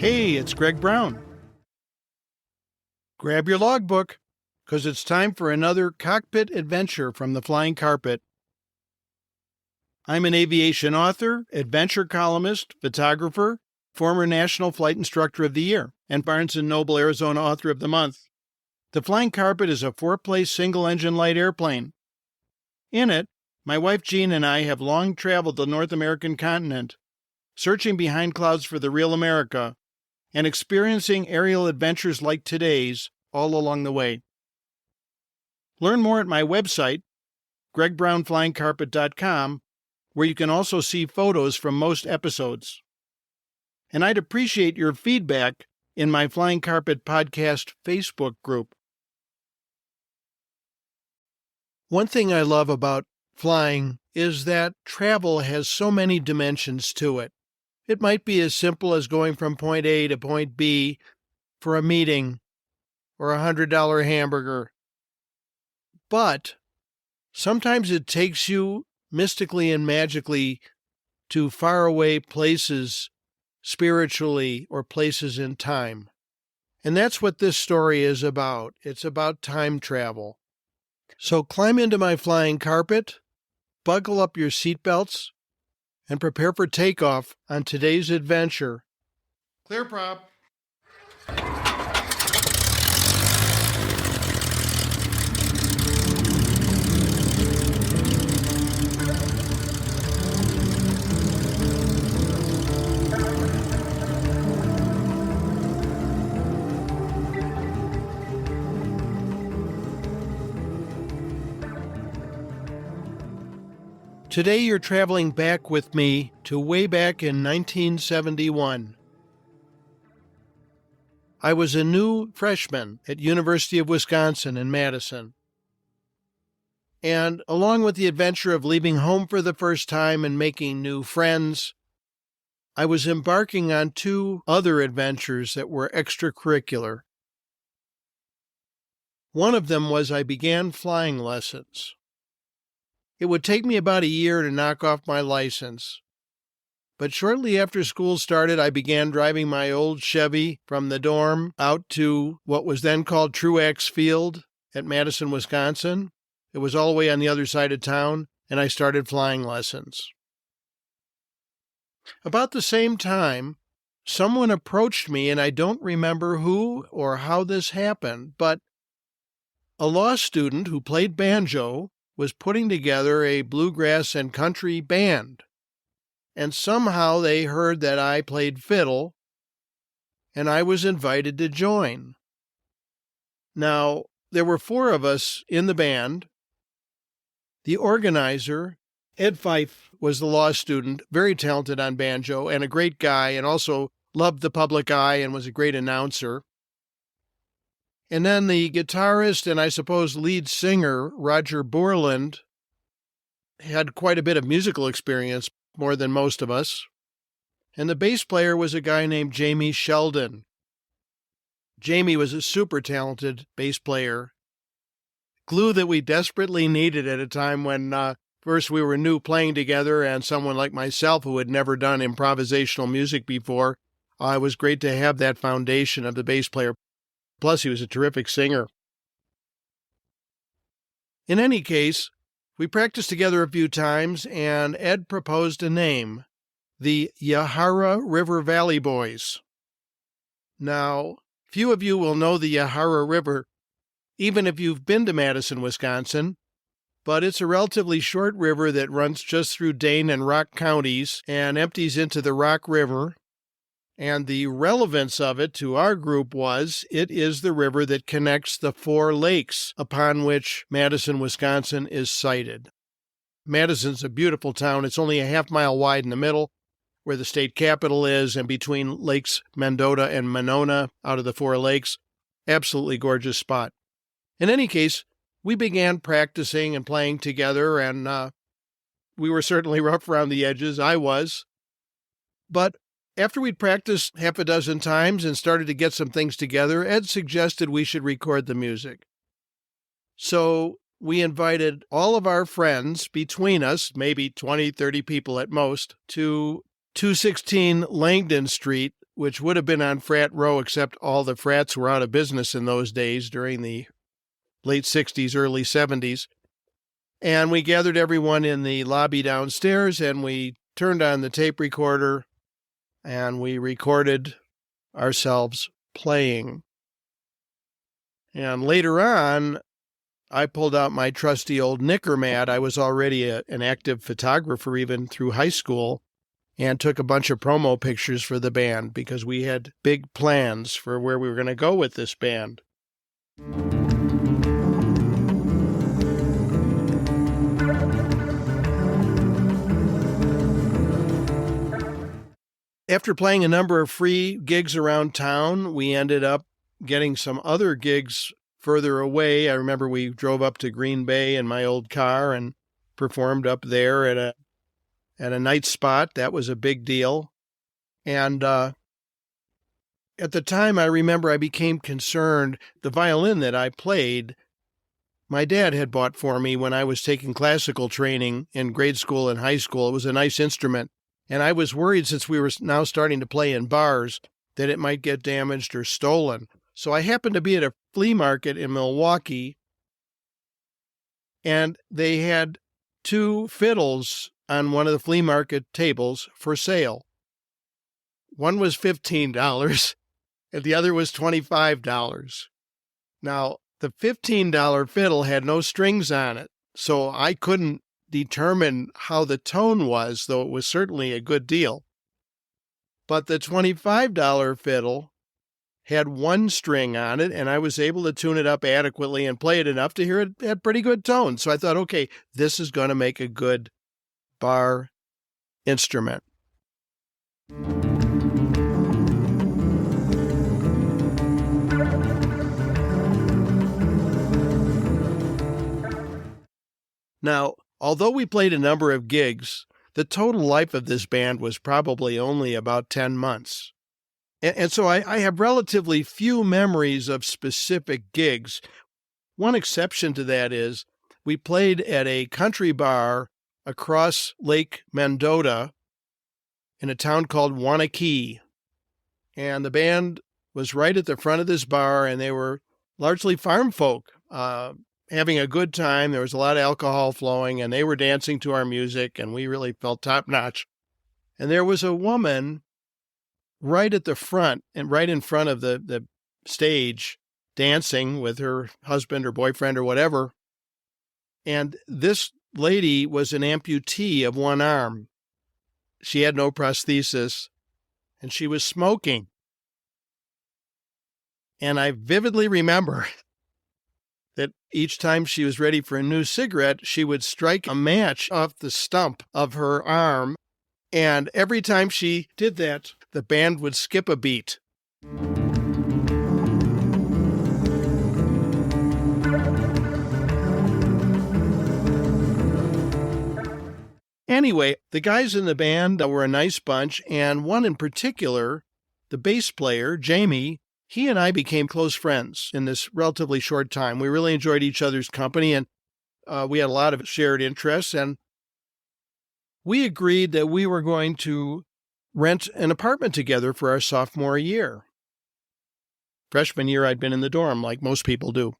Hey, it's Greg Brown. Grab your logbook, because it's time for another cockpit adventure from the flying carpet. I'm an aviation author, adventure columnist, photographer, former National Flight Instructor of the Year, and Barnes & Noble Arizona Author of the Month. The Flying Carpet is a 4-place single-engine light airplane. In it, my wife Jean and I have long traveled the North American continent, searching behind clouds for the real America, and experiencing aerial adventures like today's all along the way. Learn more at my website, gregbrownflyingcarpet.com, where you can also see photos from most episodes. And I'd appreciate your feedback in my Flying Carpet Podcast Facebook group. One thing I love about flying is that travel has so many dimensions to it. It might be as simple as going from point A to point B for a meeting or a $100 hamburger. But sometimes it takes you mystically and magically to faraway places spiritually or places in time. And that's what this story is about. It's about time travel. So climb into my flying carpet, buckle up your seatbelts, and prepare for takeoff on today's adventure. Clear prop. Today you're traveling back with me to way back in 1971. I was a new freshman at University of Wisconsin in Madison. And along with the adventure of leaving home for the first time and making new friends, I was embarking on 2 other adventures that were extracurricular. One of them was I began flying lessons. It would take me about a year to knock off my license. But shortly after school started, I began driving my old Chevy from the dorm out to what was then called Truax Field at Madison, Wisconsin. It was all the way on the other side of town, and I started flying lessons. About the same time, someone approached me, and I don't remember who or how this happened, but a law student who played banjo was putting together a bluegrass and country band. And somehow they heard that I played fiddle, and I was invited to join. Now, there were 4 of us in the band. The organizer, Ed Fife, was the law student, very talented on banjo, and a great guy, and also loved the public eye and was a great announcer. And then the guitarist and I suppose lead singer, Roger Borland, had quite a bit of musical experience, more than most of us. And the bass player was a guy named Jamie Sheldon. Jamie was a super talented bass player, glue that we desperately needed at a time when first we were new playing together, and someone like myself who had never done improvisational music before, it was great to have that foundation of the bass player. Plus, he was a terrific singer. In any case, we practiced together a few times, and Ed proposed a name, the Yahara River Valley Boys. Now, few of you will know the Yahara River, even if you've been to Madison, Wisconsin, but it's a relatively short river that runs just through Dane and Rock counties and empties into the Rock River. And the relevance of it to our group was it is the river that connects the 4 lakes upon which Madison, Wisconsin is sited. Madison's a beautiful town. It's only a half-mile wide in the middle, where the state capital is, and between Lakes Mendota and Monona, out of the 4 lakes. Absolutely gorgeous spot. In any case, we began practicing and playing together, and we were certainly rough around the edges. I was. But after we'd practiced half a dozen times and started to get some things together, Ed suggested we should record the music. So we invited all of our friends between us, maybe 20, 30 people at most, to 216 Langdon Street which would have been on Frat Row, except all the frats were out of business in those days during the late 60s, early 70s. And we gathered everyone in the lobby downstairs, and we turned on the tape recorder, and we recorded ourselves playing. And later on, I pulled out my trusty old knicker mat. I was already an active photographer even through high school, and took a bunch of promo pictures for the band because we had big plans for where we were going to go with this band. After playing a number of free gigs around town, we ended up getting some other gigs further away. I remember we drove up to Green Bay in my old car and performed up there at a night spot. That was a big deal. And at the time, I remember I became concerned. The violin that I played, my dad had bought for me when I was taking classical training in grade school and high school. It was a nice instrument. And I was worried, since we were now starting to play in bars, that it might get damaged or stolen. So I happened to be at a flea market in Milwaukee, and they had 2 fiddles on one of the flea market tables for sale. One was $15 and the other was $25. Now, the $15 fiddle had no strings on it, so I couldn't determine how the tone was, though it was certainly a good deal. But the $25 fiddle had 1 string on it, and I was able to tune it up adequately and play it enough to hear it had pretty good tone. So I thought, okay, this is going to make a good bar instrument. Now, although we played a number of gigs, the total life of this band was probably only about 10 months. And so I have relatively few memories of specific gigs. One exception to that is we played at a country bar across Lake Mendota in a town called Wanakee. And the band was right at the front of this bar, and they were largely farm folk, having a good time. There was a lot of alcohol flowing, and they were dancing to our music, and we really felt top-notch. And there was a woman right at the front and right in front of the stage dancing with her husband or boyfriend or whatever. And this lady was an amputee of one arm. She had no prosthesis, and she was smoking. And I vividly remember that each time she was ready for a new cigarette, she would strike a match off the stump of her arm. And every time she did that, the band would skip a beat. Anyway, the guys in the band were a nice bunch, and one in particular, the bass player, Jamie, he and I became close friends in this relatively short time. We really enjoyed each other's company, and we had a lot of shared interests, and we agreed that we were going to rent an apartment together for our sophomore year. Freshman year, I'd been in the dorm, like most people do.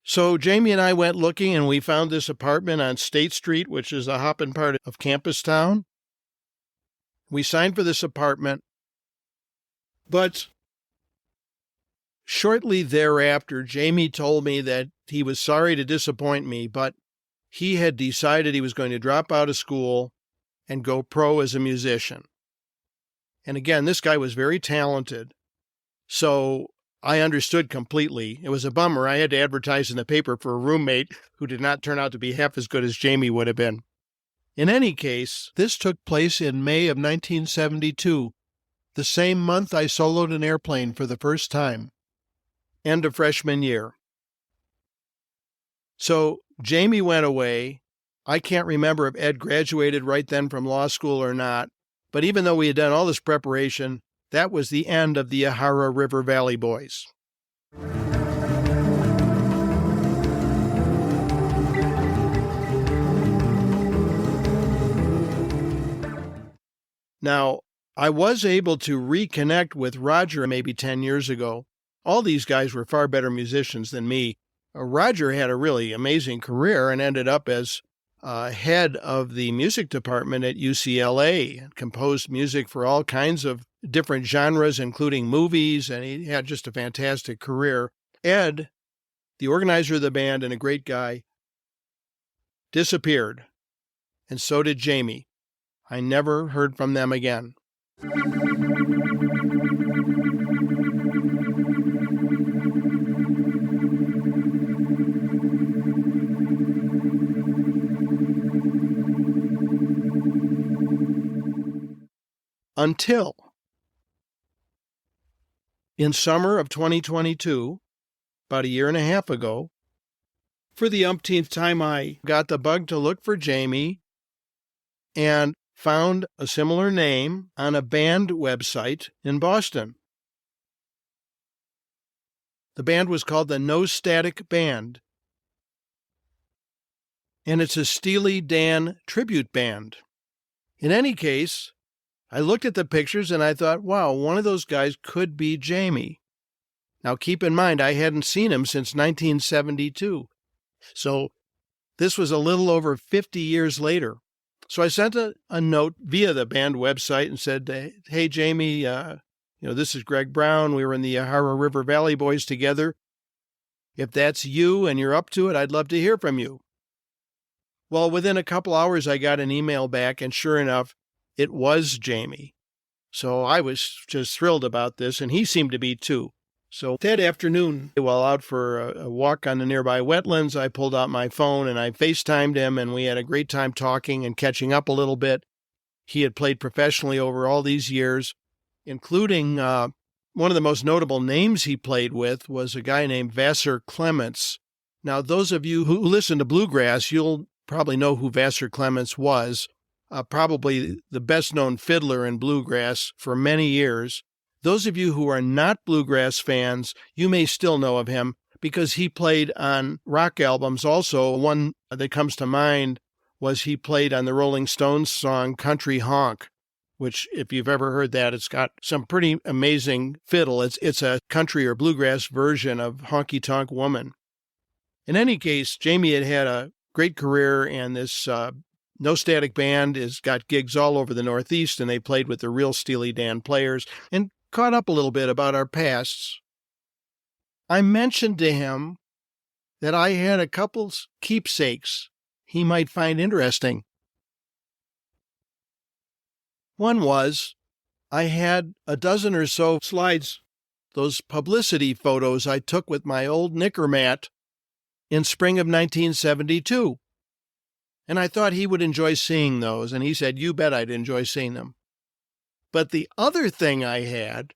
So Jamie and I went looking, and we found this apartment on State Street, which is a hopping part of Campus Town. We signed for this apartment, but shortly thereafter, Jamie told me that he was sorry to disappoint me, but he had decided he was going to drop out of school and go pro as a musician. And again, this guy was very talented, so I understood completely. It was a bummer. I had to advertise in the paper for a roommate who did not turn out to be half as good as Jamie would have been. In any case, this took place in May of 1972, the same month I soloed an airplane for the first time, end of freshman year. So Jamie went away. I can't remember if Ed graduated right then from law school or not, but even though we had done all this preparation, that was the end of the Yahara River Valley Boys. Now, I was able to reconnect with Roger maybe 10 years ago. All these guys were far better musicians than me. Roger had a really amazing career and ended up as head of the music department at UCLA, composed music for all kinds of different genres, including movies, and he had just a fantastic career. Ed, the organizer of the band and a great guy, disappeared, and so did Jamie. I never heard from them again. Until in summer of 2022, about a year and a half ago, for the umpteenth time, I got the bug to look for Jamie and found a similar name on a band website in Boston. The band was called the No Static Band, and it's a Steely Dan tribute band. In any case, I looked at the pictures and I thought, wow, one of those guys could be Jamie. Now, keep in mind, I hadn't seen him since 1972. So this was a little over 50 years later. So I sent a note via the band website and said, hey, Jamie, this is Greg Brown. We were in the Yahara River Valley Boys together. If that's you and you're up to it, I'd love to hear from you. Well, within a couple hours, I got an email back, and sure enough, it was Jamie. So I was just thrilled about this, and he seemed to be too. So that afternoon, while out for a walk on the nearby wetlands, I pulled out my phone and I FaceTimed him, and we had a great time talking and catching up a little bit. He had played professionally over all these years, including one of the most notable names he played with was a guy named Vassar Clements. Now, those of you who listen to bluegrass, you'll probably know who Vassar Clements was, probably the best-known fiddler in bluegrass for many years. Those of you who are not bluegrass fans, you may still know of him because he played on rock albums. Also, one that comes to mind was he played on the Rolling Stones song Country Honk, which, if you've ever heard that, it's got some pretty amazing fiddle. It's a country or bluegrass version of Honky Tonk Woman. In any case, Jamie had a great career, and this No Static Band has got gigs all over the Northeast, and they played with the real Steely Dan players and caught up a little bit about our pasts. I mentioned to him that I had a couple keepsakes he might find interesting. One was I had a dozen or so slides, those publicity photos I took with my old knicker mat in spring of 1972. And I thought he would enjoy seeing those, and he said, you bet I'd enjoy seeing them. But the other thing I had,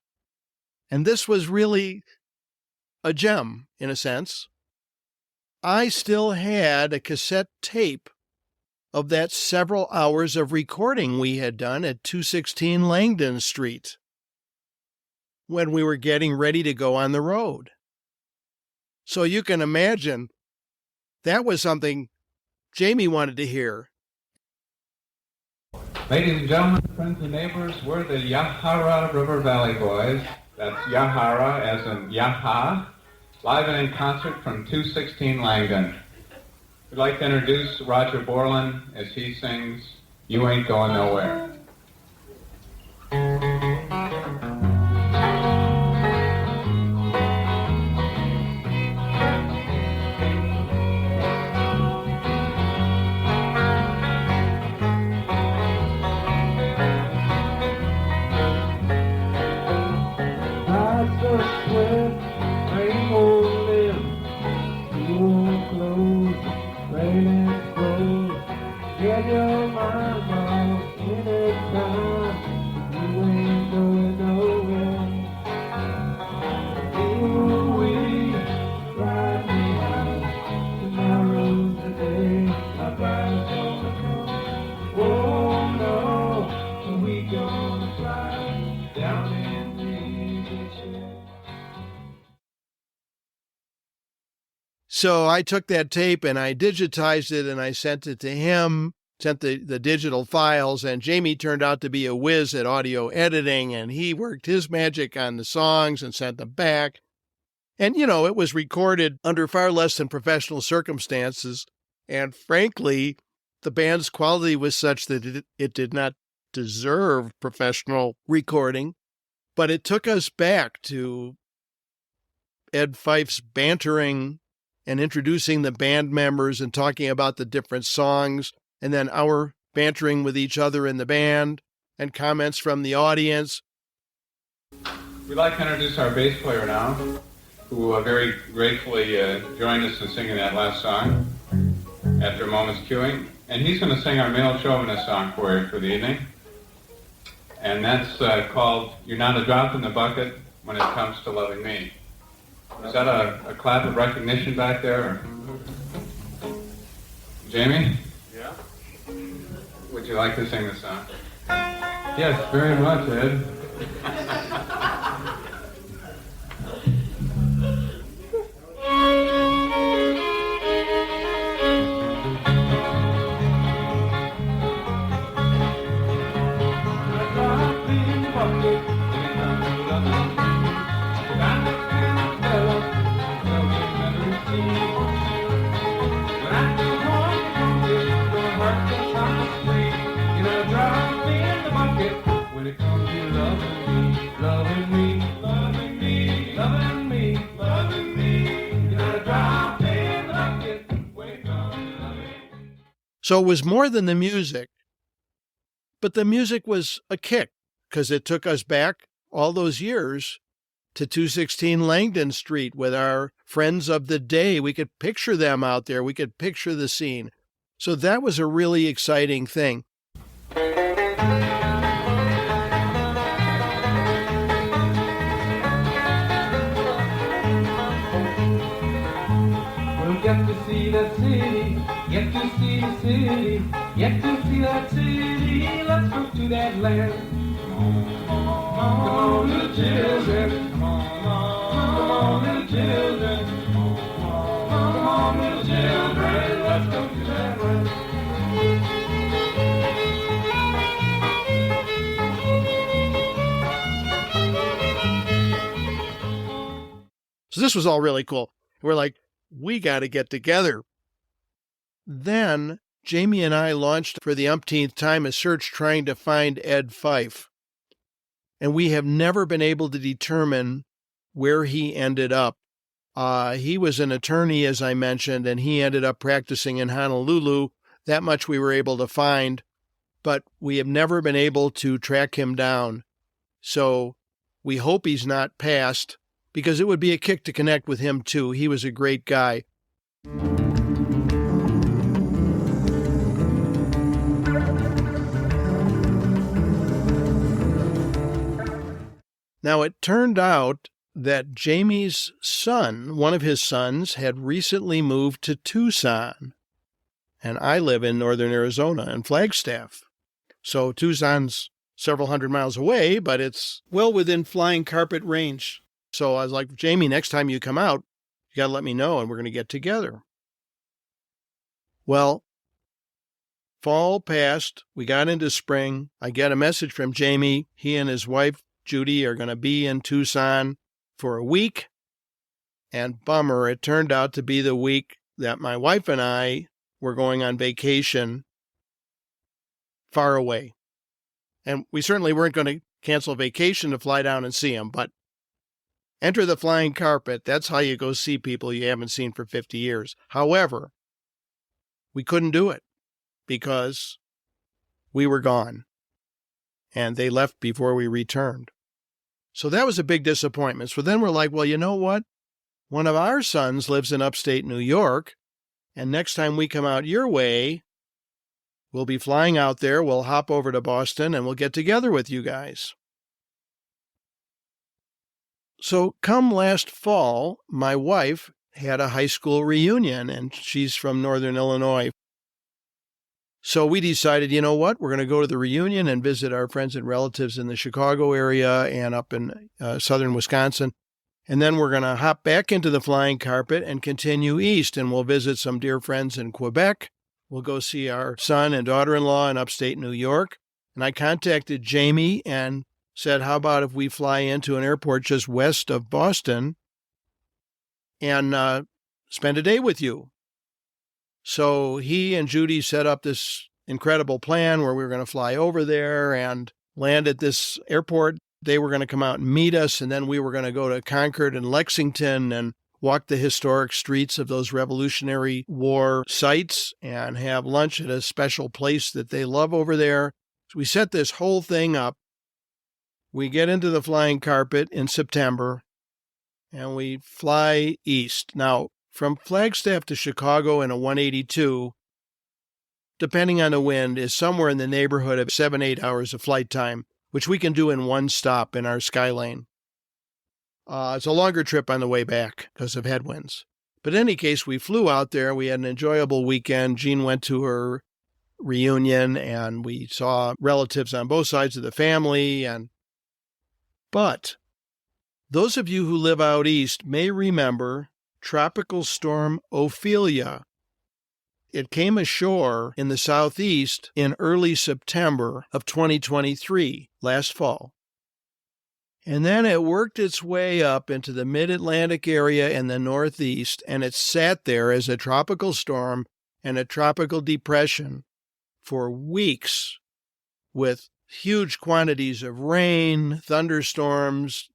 and this was really a gem in a sense, I still had a cassette tape of that several hours of recording we had done at 216 Langdon Street when we were getting ready to go on the road. So you can imagine that was something Jamie wanted to hear. Ladies and gentlemen, friends and neighbors, we're the Yahara River Valley Boys. That's Yahara as in Yaha, live and in concert from 216 Langdon. We'd like to introduce Roger Borland as he sings You Ain't Going Nowhere. So I took that tape and I digitized it and I sent it to him. sent the digital files, and Jamie turned out to be a whiz at audio editing, and he worked his magic on the songs and sent them back. And, it was recorded under far less than professional circumstances, and frankly, the band's quality was such that it did not deserve professional recording, but it took us back to Ed Fife's bantering and introducing the band members and talking about the different songs, and then our bantering with each other in the band and comments from the audience. We'd like to introduce our bass player now, who very gratefully joined us in singing that last song after a moment's cueing. And he's going to sing our male chauvinist song for you for the evening. And that's called You're Not a Drop in the Bucket When It Comes to Loving Me. Is that a clap of recognition back there? Or? Jamie? Yeah? Would you like to sing the song? Yes, very much, Ed. So it was more than the music, but the music was a kick because it took us back all those years to 216 Langdon Street with our friends of the day. We could picture them out there. We could picture the scene. So that was a really exciting thing. We'll get to see that city, get to see the city, get to see that city, let's go to that land. Come on, little children, come on, little children, come on, little children, let's go to that land. So this was all really cool. We're like, we got to get together. Then Jamie and I launched for the umpteenth time a search trying to find Ed Fife. And we have never been able to determine where he ended up. He was an attorney, as I mentioned, and he ended up practicing in Honolulu. That much we were able to find, but we have never been able to track him down. So we hope he's not passed, because it would be a kick to connect with him too. He was a great guy. Now, it turned out that Jamie's son, one of his sons, had recently moved to Tucson. And I live in northern Arizona in Flagstaff. So Tucson's several hundred miles away, but it's well within flying carpet range. So I was like, Jamie, next time you come out, you got to let me know and we're going to get together. Well, fall passed. We got into spring. I get a message from Jamie. He and his wife, Judy, are going to be in Tucson for a week. And bummer, it turned out to be the week that my wife and I were going on vacation far away. And we certainly weren't going to cancel vacation to fly down and see him, but enter the flying carpet. That's how you go see people you haven't seen for 50 years. However, we couldn't do it because we were gone and they left before we returned. So that was a big disappointment. So then we're like, well, you know what? One of our sons lives in upstate New York, and next time we come out your way, we'll be flying out there. We'll hop over to Boston and we'll get together with you guys. So come last fall, my wife had a high school reunion, and she's from Northern Illinois. So we decided, you know what, we're going to go to the reunion and visit our friends and relatives in the Chicago area and up in southern Wisconsin. And then we're going to hop back into the flying carpet and continue east, and we'll visit some dear friends in Quebec. We'll go see our son and daughter-in-law in upstate New York. And I contacted Jamie and said, how about if we fly into an airport just west of Boston and spend a day with you? So he and Judy set up this incredible plan where we were going to fly over there and land at this airport. They were going to come out and meet us, and then we were going to go to Concord and Lexington and walk the historic streets of those Revolutionary War sites and have lunch at a special place that they love over there. So we set this whole thing up. We get into the flying carpet in September, and we fly east. Now, from Flagstaff to Chicago in a 182, depending on the wind, is somewhere in the neighborhood of 7-8 hours of flight time, which we can do in one stop in our Skylane. It's a longer trip on the way back because of headwinds. But in any case, we flew out there. We had an enjoyable weekend. Jean went to her reunion, and we saw relatives on both sides of the family. But those of you who live out east may remember Tropical Storm Ophelia. It came ashore in the southeast in early September of 2023, last fall. And then it worked its way up into the mid-Atlantic area in the northeast, and it sat there as a tropical storm and a tropical depression for weeks with huge quantities of rain, thunderstorms,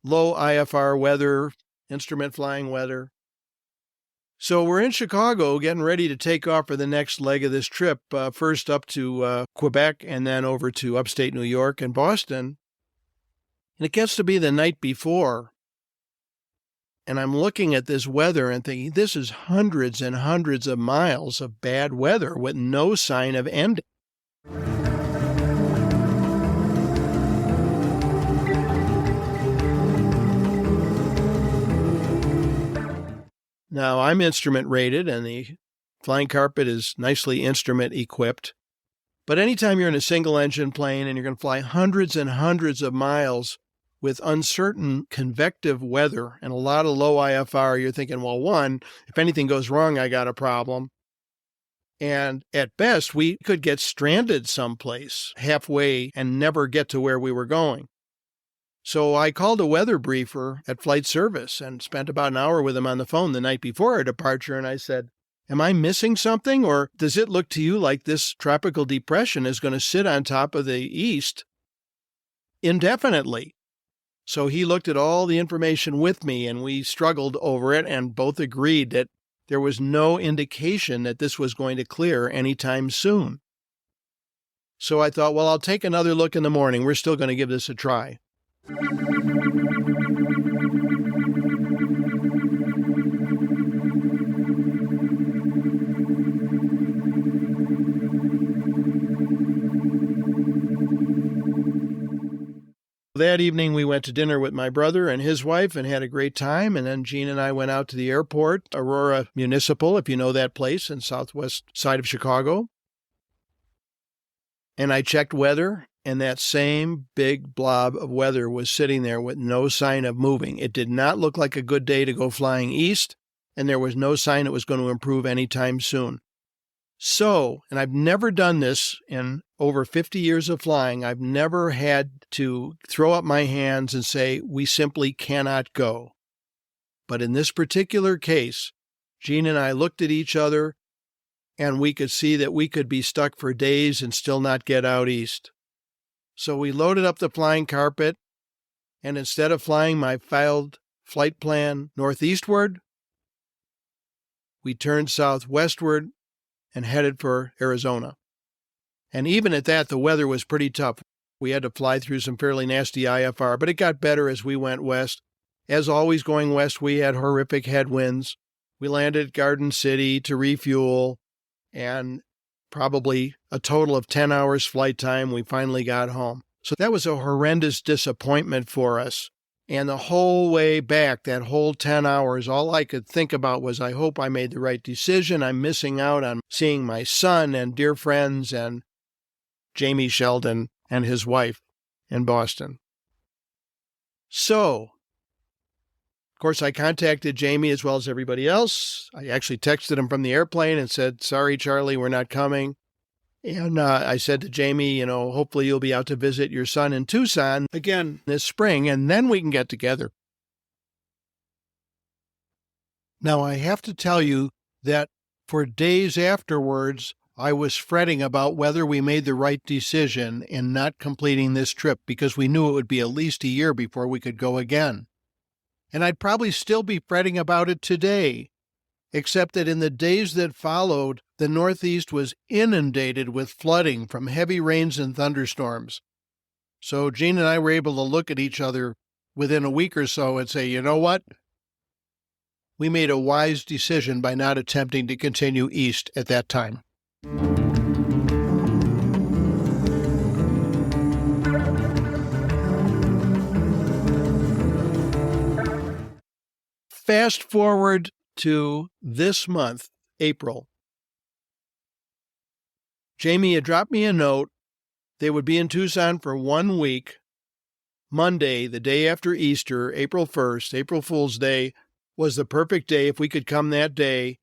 low IFR weather, instrument flying weather. So we're in Chicago getting ready to take off for the next leg of this trip, first up to Quebec and then over to upstate New York and Boston. And it gets to be the night before, and I'm looking at this weather and thinking, this is hundreds and hundreds of miles of bad weather with no sign of ending. Now, I'm instrument rated, and the flying carpet is nicely instrument equipped. But anytime you're in a single-engine plane and you're going to fly hundreds and hundreds of miles with uncertain convective weather and a lot of low IFR, you're thinking, well, one, if anything goes wrong, I got a problem. And at best, we could get stranded someplace halfway and never get to where we were going. So I called a weather briefer at Flight Service and spent about an hour with him on the phone the night before our departure. And I said, am I missing something? Or does it look to you like this tropical depression is going to sit on top of the east indefinitely? So he looked at all the information with me, and we struggled over it and both agreed that there was no indication that this was going to clear anytime soon. So I thought, well, I'll take another look in the morning. We're still going to give this a try. That evening, we went to dinner with my brother and his wife and had a great time. And then Jean and I went out to the airport, Aurora Municipal, if you know that place, in southwest side of Chicago. And I checked weather, and that same big blob of weather was sitting there with no sign of moving. It did not look like a good day to go flying east, and there was no sign it was going to improve anytime soon. So, and I've never done this in over 50 years of flying, I've never had to throw up my hands and say, we simply cannot go. But in this particular case, Jean and I looked at each other, and we could see that we could be stuck for days and still not get out east. So we loaded up the flying carpet, and instead of flying my filed flight plan northeastward, we turned southwestward and headed for Arizona. And even at that, the weather was pretty tough. We had to fly through some fairly nasty IFR, but it got better as we went west. As always, going west, we had horrific headwinds. We landed at Garden City to refuel, and probably a total of 10 hours flight time, we finally got home. So that was a horrendous disappointment for us. And the whole way back, that whole 10 hours, all I could think about was, I hope I made the right decision. I'm missing out on seeing my son and dear friends and Jamie Sheldon and his wife in Boston. So, course, I contacted Jamie as well as everybody else. I actually texted him from the airplane and said, sorry, Charlie, we're not coming. And I said to Jamie, hopefully you'll be out to visit your son in Tucson again this spring, and then we can get together. Now, I have to tell you that for days afterwards, I was fretting about whether we made the right decision in not completing this trip because we knew it would be at least a year before we could go again. And I'd probably still be fretting about it today, except that in the days that followed, the Northeast was inundated with flooding from heavy rains and thunderstorms. So Jean and I were able to look at each other within a week or so and say, you know what? We made a wise decision by not attempting to continue east at that time. Fast forward to this month, April. Jamie had dropped me a note. They would be in Tucson for 1 week. Monday, the day after Easter, April 1st, April Fool's Day, was the perfect day if we could come that day.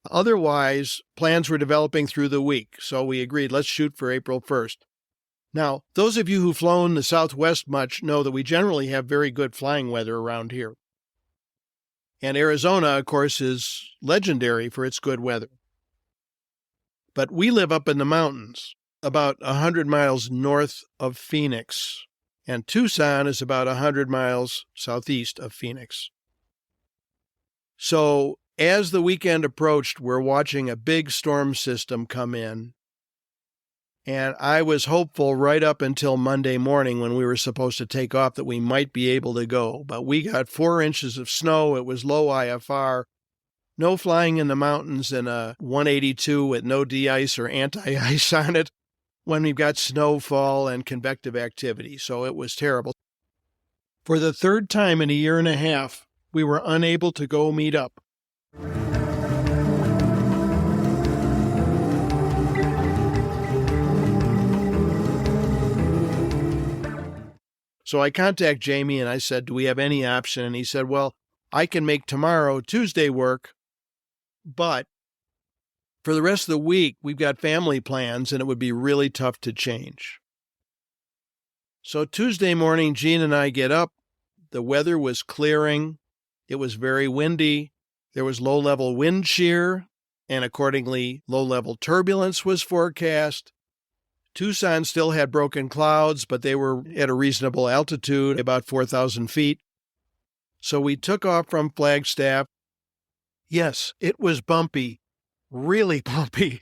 Otherwise, plans were developing through the week, so we agreed, let's shoot for April 1st. Now, those of you who've flown the Southwest much know that we generally have very good flying weather around here. And Arizona, of course, is legendary for its good weather. But we live up in the mountains, about 100 miles north of Phoenix, and Tucson is about 100 miles southeast of Phoenix. So as the weekend approached, we're watching a big storm system come in, and I was hopeful right up until Monday morning when we were supposed to take off that we might be able to go. But we got 4 inches of snow. It was low IFR. No flying in the mountains in a 182 with no de-ice or anti-ice on it when we've got snowfall and convective activity. So it was terrible. For the third time in a year and a half, we were unable to go meet up. So I contacted Jamie and I said, do we have any option? And he said, well, I can make tomorrow, Tuesday, work, but for the rest of the week, we've got family plans and it would be really tough to change. So Tuesday morning, Jean and I get up. The weather was clearing. It was very windy. There was low-level wind shear, and accordingly, low-level turbulence was forecast. Tucson still had broken clouds, but they were at a reasonable altitude, about 4,000 feet. So we took off from Flagstaff. Yes, it was bumpy, really bumpy.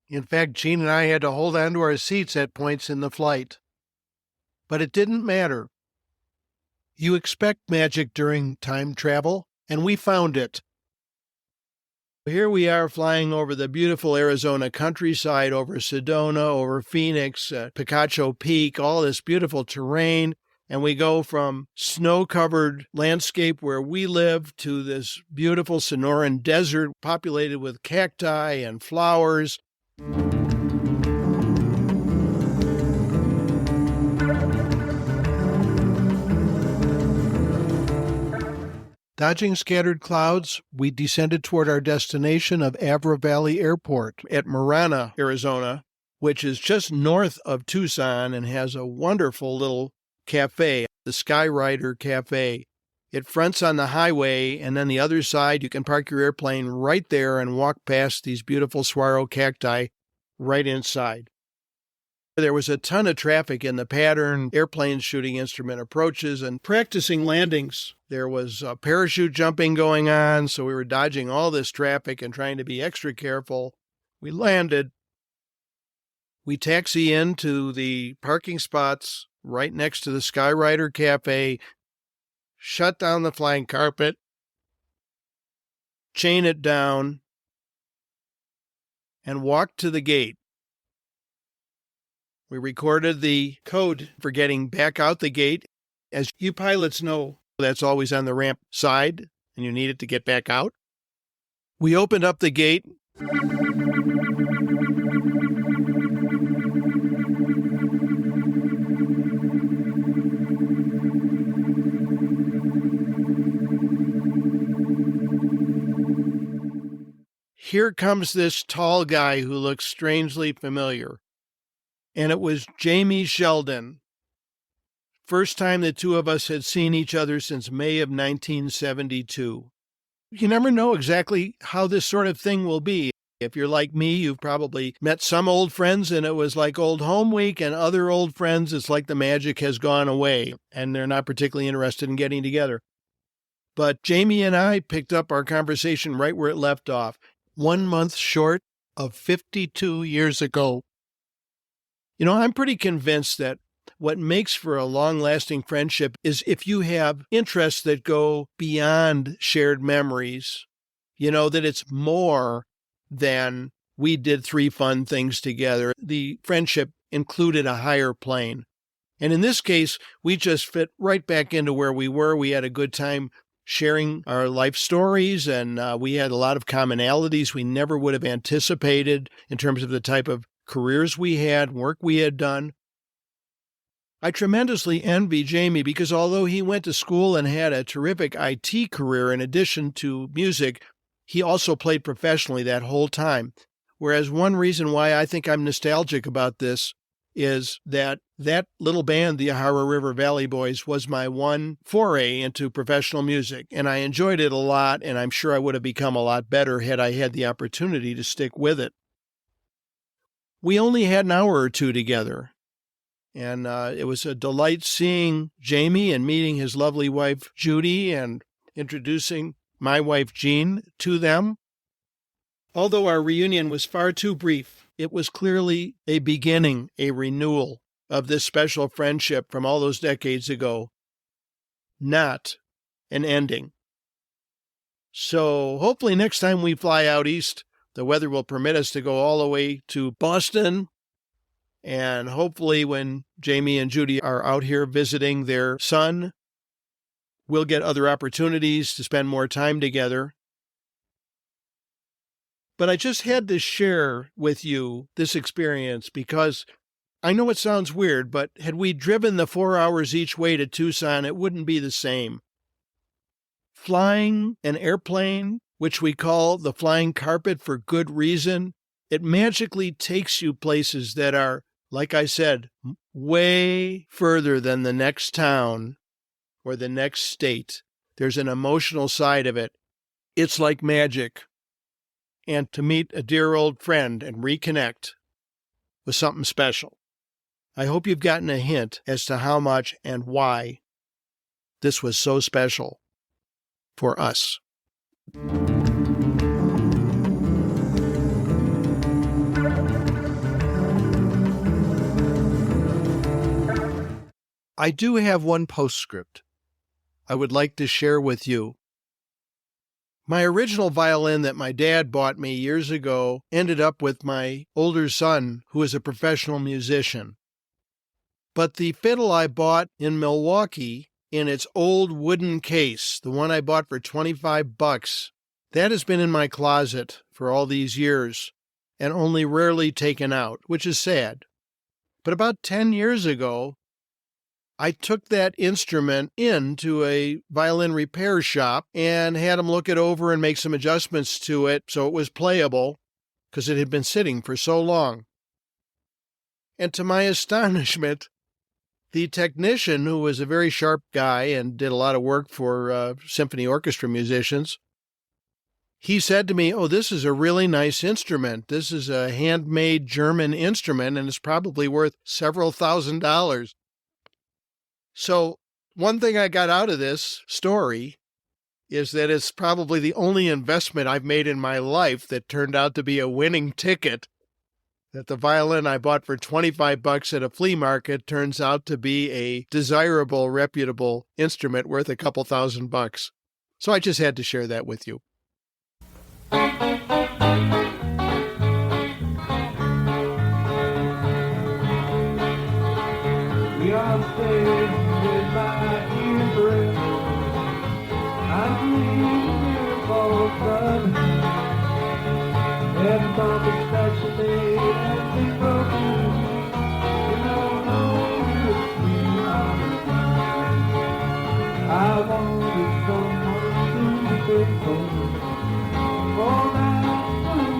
In fact, Jean and I had to hold on to our seats at points in the flight. But it didn't matter. You expect magic during time travel, and we found it. Here we are flying over the beautiful Arizona countryside, over Sedona, over Phoenix, Picacho Peak, all this beautiful terrain. And we go from snow-covered landscape where we live to this beautiful Sonoran desert populated with cacti and flowers. Dodging scattered clouds, we descended toward our destination of Avra Valley Airport at Marana, Arizona, which is just north of Tucson and has a wonderful little cafe, the Skyrider Cafe. It fronts on the highway, and then the other side, you can park your airplane right there and walk past these beautiful saguaro cacti right inside. There was a ton of traffic in the pattern, airplanes shooting instrument approaches and practicing landings. There was parachute jumping going on, so we were dodging all this traffic and trying to be extra careful. We landed. We taxi into the parking spots right next to the Skyrider Cafe, shut down the flying carpet, chain it down, and walk to the gate. We recorded the code for getting back out the gate. As you pilots know, that's always on the ramp side, and you need it to get back out. We opened up the gate. here comes this tall guy who looks strangely familiar. And it was Jamie Sheldon. First time the two of us had seen each other since May of 1972. You never know exactly how this sort of thing will be. If you're like me, you've probably met some old friends and it was like old home week, and other old friends, it's like the magic has gone away and they're not particularly interested in getting together. But Jamie and I picked up our conversation right where it left off, 1 month short of 52 years ago. You know, I'm pretty convinced that what makes for a long-lasting friendship is if you have interests that go beyond shared memories, you know, that it's more than we did 3 fun things together. The friendship included a higher plane. And in this case, we just fit right back into where we were. We had a good time sharing our life stories, and we had a lot of commonalities we never would have anticipated in terms of the type of careers we had, work we had done. I tremendously envy Jamie because although he went to school and had a terrific IT career in addition to music, he also played professionally that whole time. Whereas one reason why I think I'm nostalgic about this is that little band, the Yahara River Valley Boys, was my one foray into professional music, and I enjoyed it a lot, and I'm sure I would have become a lot better had I had the opportunity to stick with it. We only had an hour or two together, and it was a delight seeing Jamie and meeting his lovely wife, Judy, and introducing my wife, Jean, to them. Although our reunion was far too brief, it was clearly a beginning, a renewal of this special friendship from all those decades ago, not an ending. So hopefully next time we fly out east, the weather will permit us to go all the way to Boston. And hopefully when Jamie and Judy are out here visiting their son, we'll get other opportunities to spend more time together. But I just had to share with you this experience because I know it sounds weird, but had we driven the 4 hours each way to Tucson, it wouldn't be the same. Flying an airplane, which we call the flying carpet for good reason, it magically takes you places that are, like I said, way further than the next town or the next state. There's an emotional side of it. It's like magic. And to meet a dear old friend and reconnect was something special. I hope you've gotten a hint as to how much and why this was so special for us. I do have one postscript I would like to share with you. My original violin that my dad bought me years ago ended up with my older son, who is a professional musician. But the fiddle I bought in Milwaukee, in its old wooden case, the one I bought for $25, that has been in my closet for all these years and only rarely taken out, which is sad. But about 10 years ago, I took that instrument into a violin repair shop and had them look it over and make some adjustments to it so it was playable because it had been sitting for so long. And to my astonishment, the technician, who was a very sharp guy and did a lot of work for symphony orchestra musicians, he said to me, "Oh, this is a really nice instrument. This is a handmade German instrument, and it's probably worth several $1,000s." So one thing I got out of this story is that it's probably the only investment I've made in my life that turned out to be a winning ticket. That the violin I bought for $25 at a flea market turns out to be a desirable, reputable instrument worth a couple $1,000. So I just had to share that with you. We are staying with my ear breath. I'm dreaming for fun. Every bump is special day has been broken. You know, it's me I wanted someone to be grateful for that.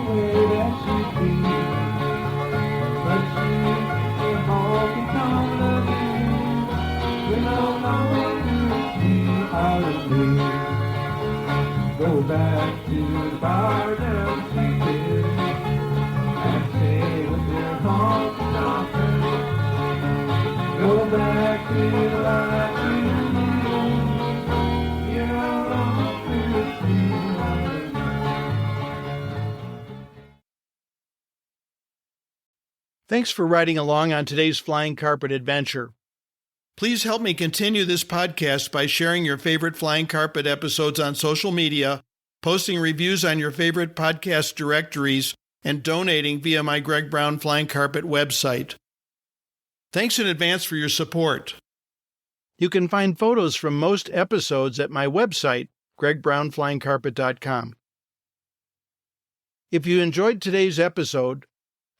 back to the garden seated and say with your heart softened. Go back to life with you. You're alone with me. Thanks for riding along on today's Flying Carpet adventure. Please help me continue this podcast by sharing your favorite Flying Carpet episodes on social media, posting reviews on your favorite podcast directories, and donating via my Greg Brown Flying Carpet website. Thanks in advance for your support. You can find photos from most episodes at my website, gregbrownflyingcarpet.com. If you enjoyed today's episode,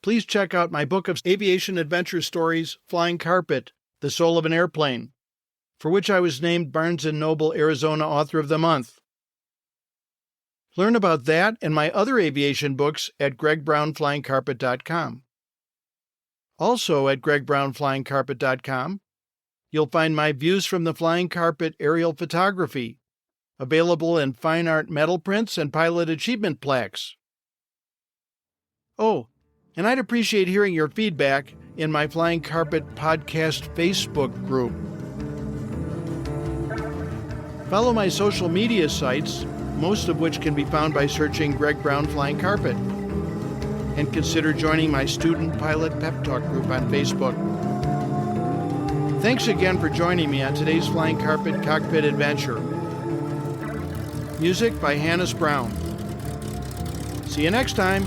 please check out my book of aviation adventure stories, Flying Carpet, The Soul of an Airplane, for which I was named Barnes & Noble Arizona Author of the Month. Learn about that and my other aviation books at gregbrownflyingcarpet.com. Also at gregbrownflyingcarpet.com, you'll find my views from the Flying Carpet aerial photography, available in fine art metal prints and pilot achievement plaques. Oh, and I'd appreciate hearing your feedback in my Flying Carpet Podcast Facebook group. Follow my social media sites, most of which can be found by searching Greg Brown Flying Carpet, and consider joining my Student Pilot Pep Talk group on Facebook. Thanks again for joining me on today's Flying Carpet Cockpit Adventure. Music by Hannes Brown. See you next time.